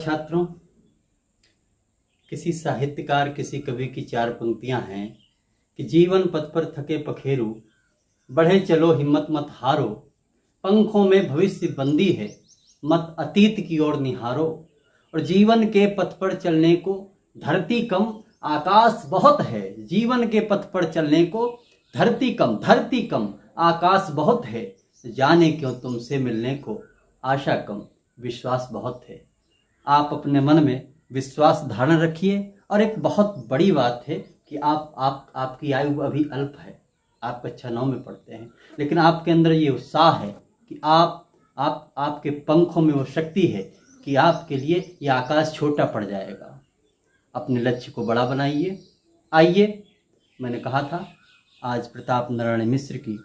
छात्रों, किसी साहित्यकार किसी कवि की चार पंक्तियां हैं कि जीवन पथ पर थके पखेरु, बढ़े चलो हिम्मत मत हारो, पंखों में भविष्य बंदी है, मत अतीत की ओर निहारो। और जीवन के पथ पर चलने को धरती कम आकाश बहुत है। जीवन के पथ पर चलने को धरती कम आकाश बहुत है। जाने क्यों तुमसे मिलने को आशा कम विश्वास बहुत है। आप अपने मन में विश्वास धारण रखिए। और एक बहुत बड़ी बात है कि आपकी आयु अभी अल्प है। आप कक्षा 9 में पढ़ते हैं, लेकिन आपके अंदर ये उत्साह है कि आपके पंखों में वो शक्ति है कि आपके लिए ये आकाश छोटा पड़ जाएगा। अपने लक्ष्य को बड़ा बनाइए। आइए, मैंने कहा था आज प्रताप नारायण मिश्र की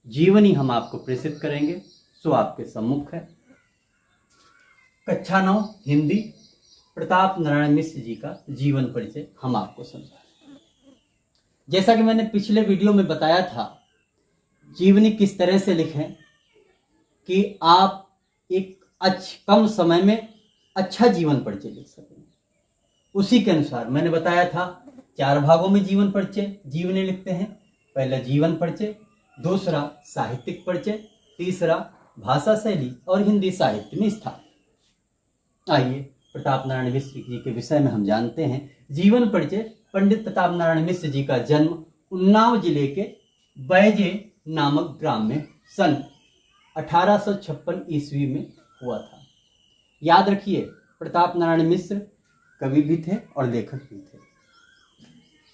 जीवनी हम आपको प्रेषित करेंगे। सो आपके सम्मुख है कक्षा 9 हिंदी, प्रताप नारायण मिश्र जी का जीवन परिचय हम आपको समझा रहे हैं। जैसा कि मैंने पिछले वीडियो में बताया था, जीवनी किस तरह से लिखें कि आप एक कम समय में अच्छा जीवन परिचय लिख सकें। उसी के अनुसार मैंने बताया था 4 भागों में जीवन परिचय जीवनी लिखते हैं। पहला जीवन परिचय, दूसरा साहित्यिक परिचय, तीसरा भाषा शैली और हिंदी साहित्य में स्थान। आइए प्रताप नारायण मिश्र जी के विषय में हम जानते हैं। जीवन परिचय। पंडित प्रताप नारायण मिश्र जी का जन्म उन्नाव जिले के बैजे नामक ग्राम में सन 1856 ईस्वी में हुआ था। याद रखिए, प्रताप नारायण मिश्र कवि भी थे और लेखक भी थे।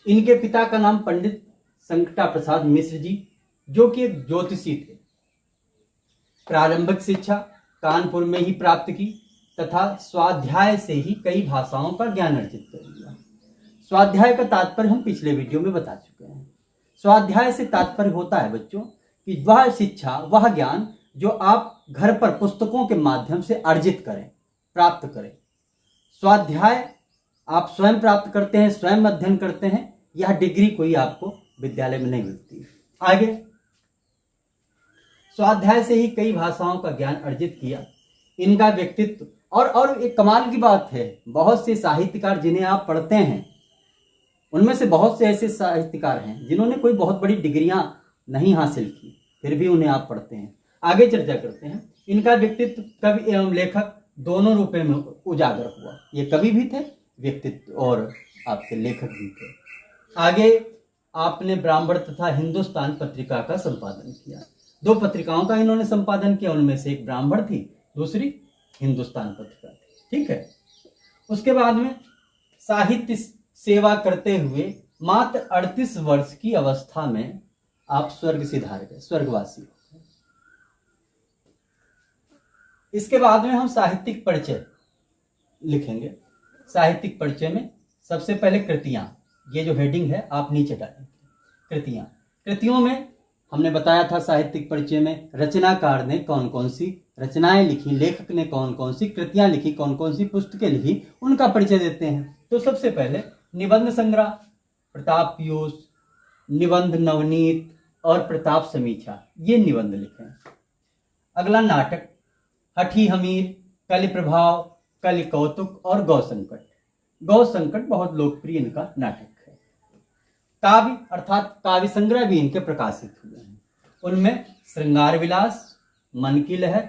इनके पिता का नाम पंडित संकटा प्रसाद मिश्र जी, जो कि एक ज्योतिषी थे। प्रारंभिक शिक्षा कानपुर में ही प्राप्त की तथा स्वाध्याय से ही कई भाषाओं का ज्ञान अर्जित कर लिया। स्वाध्याय का तात्पर्य हम पिछले वीडियो में बता चुके हैं। स्वाध्याय से तात्पर्य होता है बच्चों कि वह शिक्षा, वह ज्ञान जो आप घर पर पुस्तकों के माध्यम से अर्जित करें, प्राप्त करें। स्वाध्याय आप स्वयं प्राप्त करते हैं, स्वयं अध्ययन करते हैं। यह डिग्री कोई आपको विद्यालय में नहीं मिलती। आगे, स्वाध्याय से ही कई भाषाओं का ज्ञान अर्जित किया। इनका व्यक्तित्व और एक कमाल की बात है, बहुत से साहित्यकार जिन्हें आप पढ़ते हैं, उनमें से बहुत से ऐसे साहित्यकार हैं जिन्होंने कोई बहुत बड़ी डिग्रियां नहीं हासिल की, फिर भी उन्हें आप पढ़ते हैं। आगे चर्चा करते हैं। इनका व्यक्तित्व कवि एवं लेखक दोनों रूपों में उजागर हुआ। ये कवि भी थे, व्यक्तित्व और आपके लेखक भी थे। आगे आपने ब्राह्मण तथा हिंदुस्तान पत्रिका का संपादन किया। 2 पत्रिकाओं का इन्होंने संपादन किया, उनमें से एक ब्राह्मण थी, दूसरी हिंदुस्तान पत्रिका थी। ठीक है। उसके बाद में साहित्य सेवा करते हुए मात्र 38 वर्ष की अवस्था में आप स्वर्ग सिधार गए, स्वर्गवासी हो गए। इसके बाद में हम साहित्यिक परिचय लिखेंगे। साहित्यिक परिचय में सबसे पहले कृतियां, ये जो हेडिंग है आप नीचे डालेंगे। कृतियों में हमने बताया था साहित्यिक परिचय में रचनाकार ने कौन कौन सी रचनाएं लिखी, लेखक ने कौन कौन सी कृतियां लिखी, कौन कौन सी पुस्तकें लिखी, उनका परिचय देते हैं। तो सबसे पहले निबंध संग्रह प्रताप पीयूष, निबंध नवनीत और प्रताप समीक्षा, ये निबंध लिखे। अगला नाटक हठी हमीर, कलि प्रभाव, कलि कौतुक और गौ संकट। गौ संकट बहुत लोकप्रिय इनका नाटक है। काव्य अर्थात काव्य संग्रह भी इनके प्रकाशित हुए हैं। उनमें श्रृंगार विलास, मन की लहर,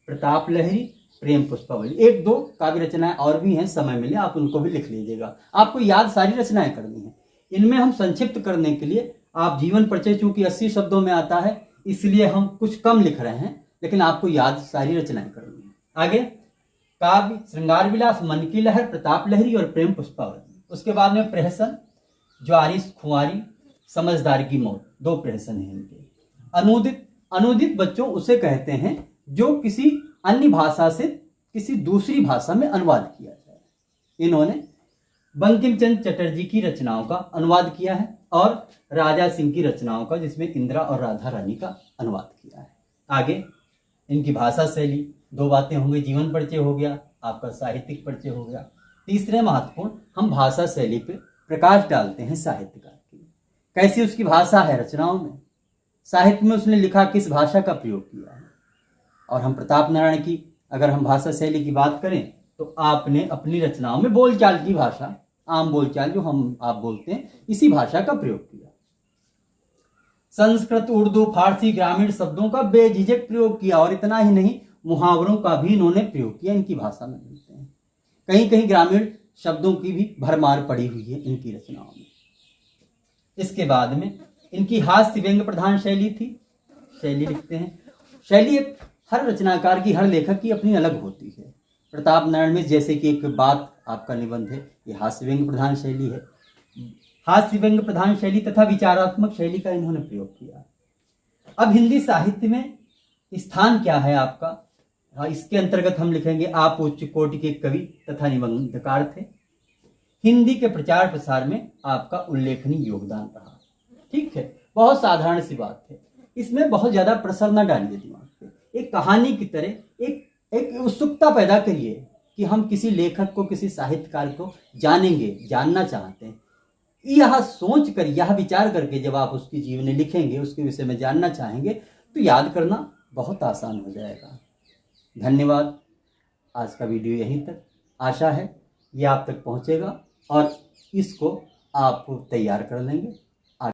प्रताप लहरी, प्रेम पुष्पावली, 1-2 काव्य रचनाएं और भी हैं, समय मिले आप उनको भी लिख लीजिएगा। आपको याद सारी रचनाएं करनी है। इनमें हम संक्षिप्त करने के लिए आप जीवन परिचय चूंकि 80 शब्दों में आता है, इसलिए हम कुछ कम लिख रहे हैं, लेकिन आपको याद सारी रचनाएं करनी है। आगे काव्य श्रृंगार विलास, मन की लहर, प्रताप लहरी और प्रेम पुष्पावली। उसके बाद में प्रहसन, ज्वारी खुआरी, समझदार की मौत, 2 प्रहसन हैं इनके। अनुदित बच्चों उसे कहते हैं जो किसी अन्य भाषा से किसी दूसरी भाषा में अनुवाद किया जाए। इन्होंने बंकिम चंद्र चटर्जी की रचनाओं का अनुवाद किया है और राजा सिंह की रचनाओं का, जिसमें इंदिरा और राधा रानी का अनुवाद किया है। आगे इनकी भाषा शैली, 2 बातें होंगी, जीवन परिचय हो गया, आपका साहित्यिक परिचय हो गया। तीसरे महत्वपूर्ण, हम भाषा शैली पे प्रकाश डालते हैं साहित्यकार की, कैसी उसकी भाषा है रचनाओं में, साहित्य में उसने लिखा किस भाषा का प्रयोग किया है। और हम प्रताप नारायण की अगर हम भाषा शैली की बात करें तो आपने अपनी रचनाओं में बोलचाल की भाषा, आम बोलचाल जो आप बोलते हैं, इसी भाषा का प्रयोग किया। संस्कृत, उर्दू, फारसी ग्रामीण शब्दों का बेझिझक प्रयोग किया, और इतना ही नहीं, मुहावरों का भी इन्होंने प्रयोग किया, इनकी भाषा में मिलते हैं। कहीं कहीं ग्रामीण शब्दों की भी भरमार पड़ी हुई है इनकी रचनाओं में। इसके बाद में इनकी हास्य व्यंग प्रधान शैली थी। शैली लिखते हैं, शैली हर रचनाकार की, हर लेखक की अपनी अलग होती है। प्रताप नारायण मिश्र जैसे कि एक बात आपका निबंध है, ये हास्य व्यंग प्रधान शैली है। हास्य व्यंग प्रधान शैली तथा विचारात्मक शैली का इन्होंने प्रयोग किया। अब हिंदी साहित्य में स्थान क्या है आपका, इसके अंतर्गत हम लिखेंगे, आप उच्च कोटि के कवि तथा निबंधकार थे। हिंदी के प्रचार प्रसार में आपका उल्लेखनीय योगदान रहा। ठीक है, बहुत साधारण सी बात है, इसमें बहुत ज्यादा प्रेशर न डालिए दिमाग पे। एक कहानी की तरह एक उत्सुकता पैदा करिए कि हम किसी लेखक को, किसी साहित्यकार को जानेंगे, जानना चाहते हैं। यह सोच कर, यह विचार करके जब आप उसकी जीवनी लिखेंगे, उसके विषय में जानना चाहेंगे, तो याद करना बहुत आसान हो जाएगा। धन्यवाद। आज का वीडियो यहीं तक। आशा है ये आप तक पहुंचेगा और इसको आप तैयार कर लेंगे।